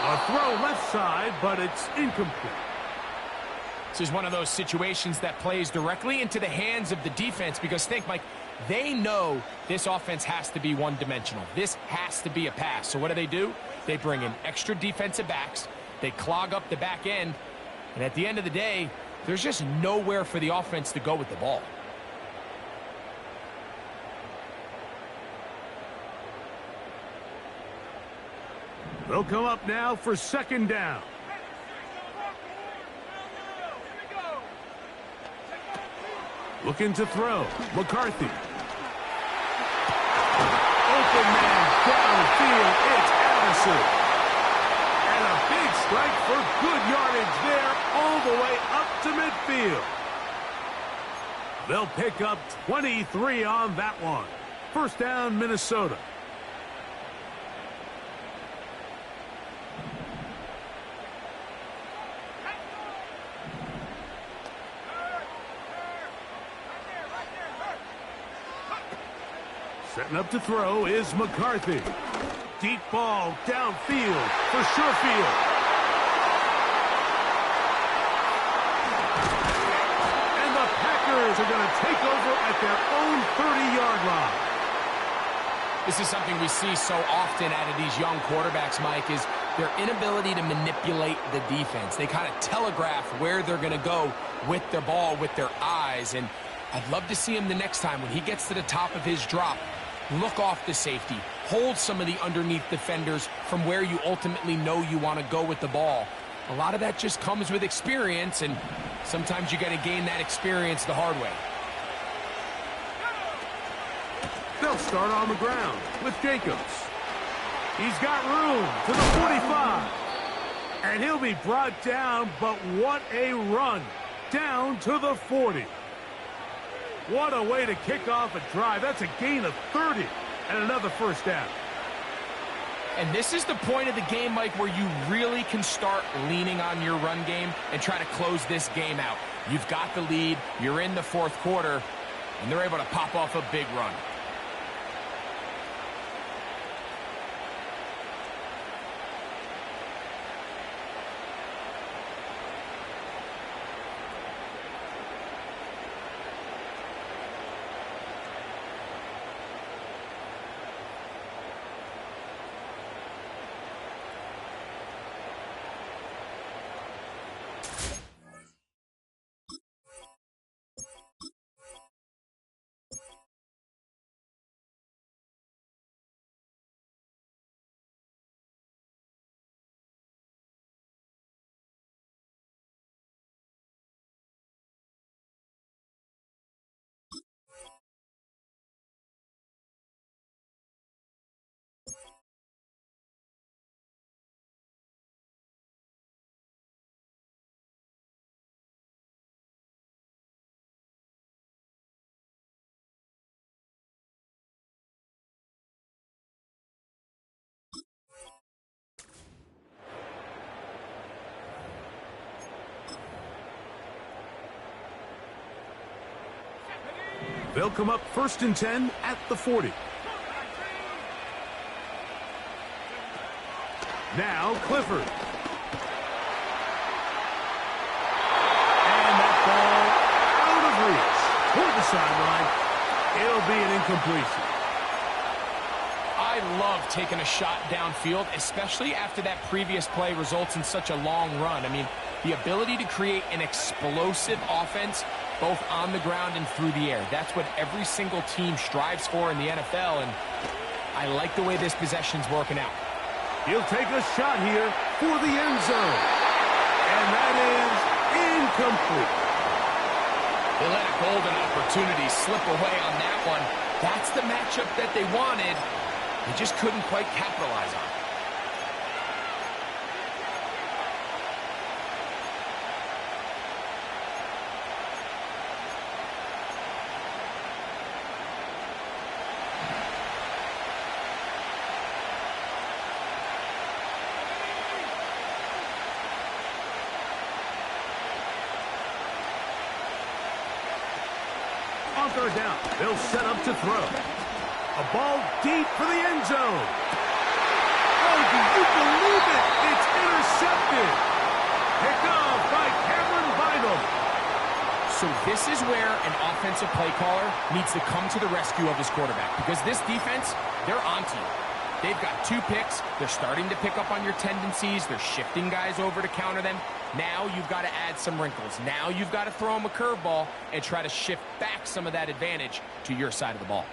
A throw left side, but it's incomplete. This is one of those situations that plays directly into the hands of the defense because think, Mike, they know this offense has to be one-dimensional. This has to be a pass. So what do? They bring in extra defensive backs. They clog up the back end. And at the end of the day, there's just nowhere for the offense to go with the ball. They'll come up now for 2nd down. Looking to throw. McCarthy. Open man downfield. It's Addison. And a big strike for good yardage there all the way up to midfield. They'll pick up 23 on that one. 1st down, Minnesota. Setting up to throw is McCarthy. Deep ball downfield for Sherfield. And the Packers are going to take over at their own 30-yard line. This is something we see so often out of these young quarterbacks, Mike, is their inability to manipulate the defense. They kind of telegraph where they're going to go with their ball, with their eyes. And I'd love to see him the next time when he gets to the top of his drop. Look off the safety. Hold some of the underneath defenders from where you ultimately know you want to go with the ball. A lot of that just comes with experience, and sometimes you got to gain that experience the hard way. They'll start on the ground with Jacobs. He's got room to the 45. And he'll be brought down, but what a run. Down to the 40. What a way to kick off a drive. That's a gain of 30 and another 1st down. And this is the point of the game, Mike, where you really can start leaning on your run game and try to close this game out. You've got the lead. You're in the 4th quarter, and they're able to pop off a big run. They'll come up 1st and 10 at the 40. Now Clifford. And that ball out of reach toward the sideline. It'll be an incompletion. I love taking a shot downfield, especially after that previous play results in such a long run. I mean, the ability to create an explosive offense both on the ground and through the air. That's what every single team strives for in the NFL, and I like the way this possession's working out. He'll take a shot here for the end zone. And that is incomplete. They let a golden opportunity slip away on that one. That's the matchup that they wanted. They just couldn't quite capitalize on it. On third down, they'll set up to throw. A ball deep for the end zone. Oh, do you believe it? It's intercepted. Picked off by Cameron Vidal. So this is where an offensive play caller needs to come to the rescue of his quarterback, because this defense, they're onto you. They've got 2 picks. They're starting to pick up on your tendencies. They're shifting guys over to counter them. Now you've got to add some wrinkles. Now you've got to throw them a curveball and try to shift back some of that advantage to your side of the ball.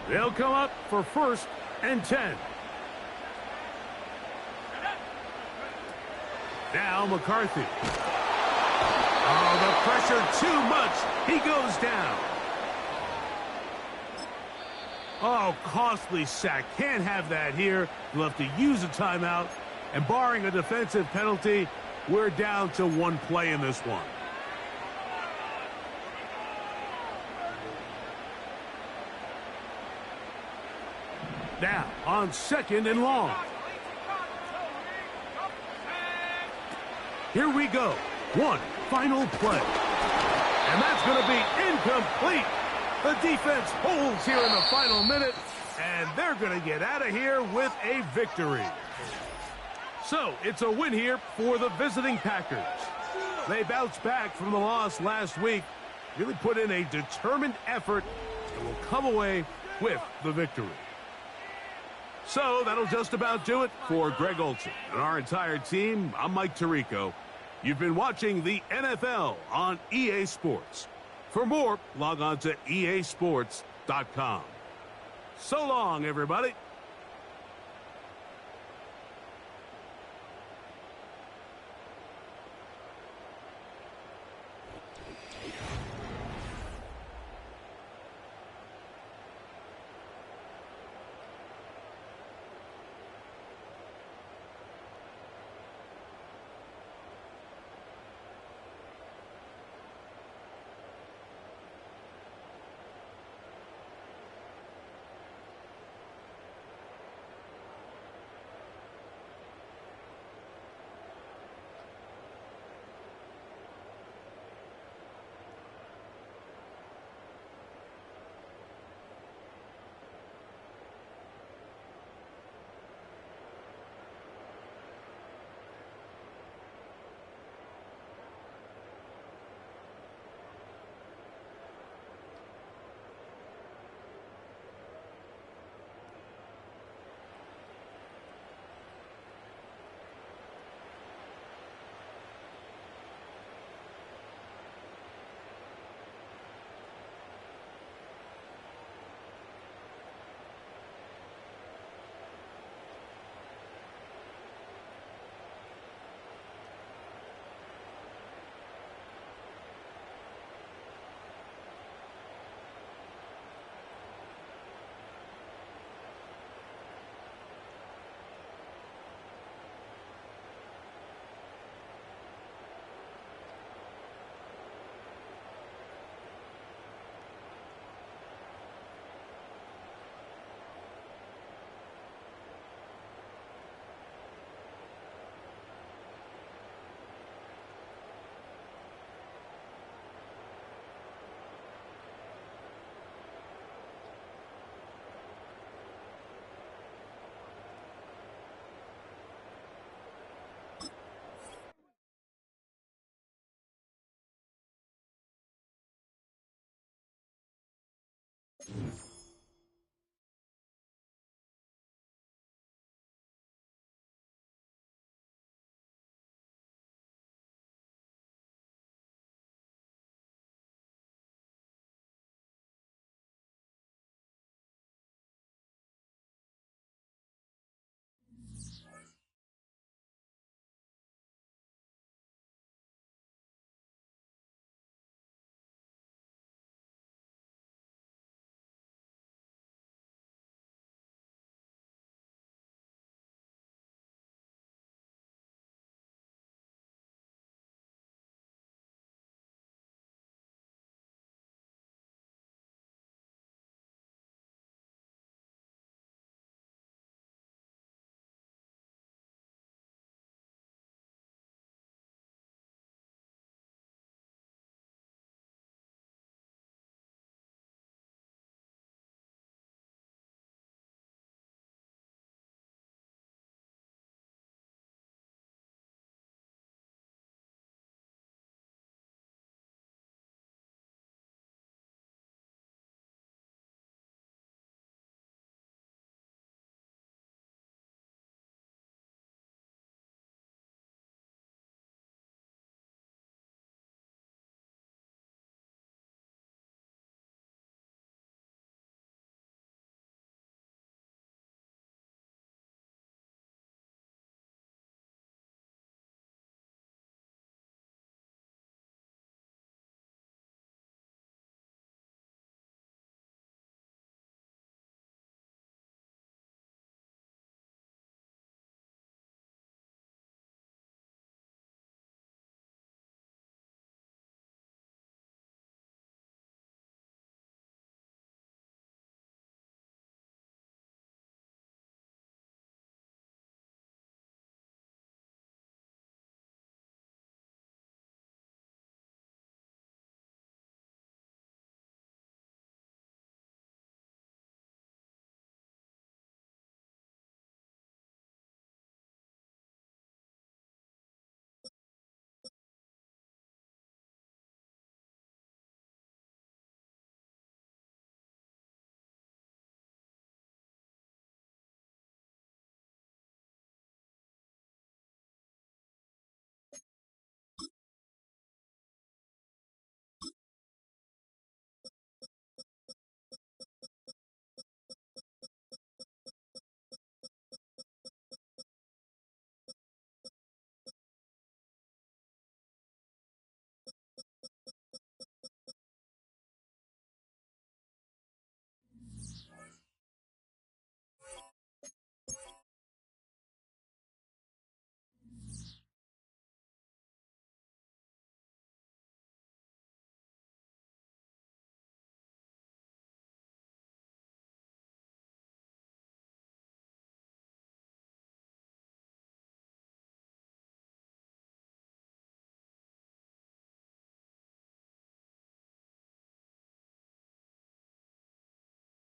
They'll come up for 1st and 10. Now McCarthy. Oh, the pressure too much. He goes down. Oh, costly sack. Can't have that here. You'll have to use a timeout. And barring a defensive penalty, we're down to 1 play in this one. Now, on 2nd and long. Here we go. 1 final play. And that's going to be incomplete. The defense holds here in the final minute, and they're going to get out of here with a victory. So, it's a win here for the visiting Packers. They bounced back from the loss last week, really put in a determined effort, and will come away with the victory. So, that'll just about do it for Greg Olsen and our entire team. I'm Mike Tirico. You've been watching the NFL on EA Sports. For more, log on to easports.com. So long, everybody.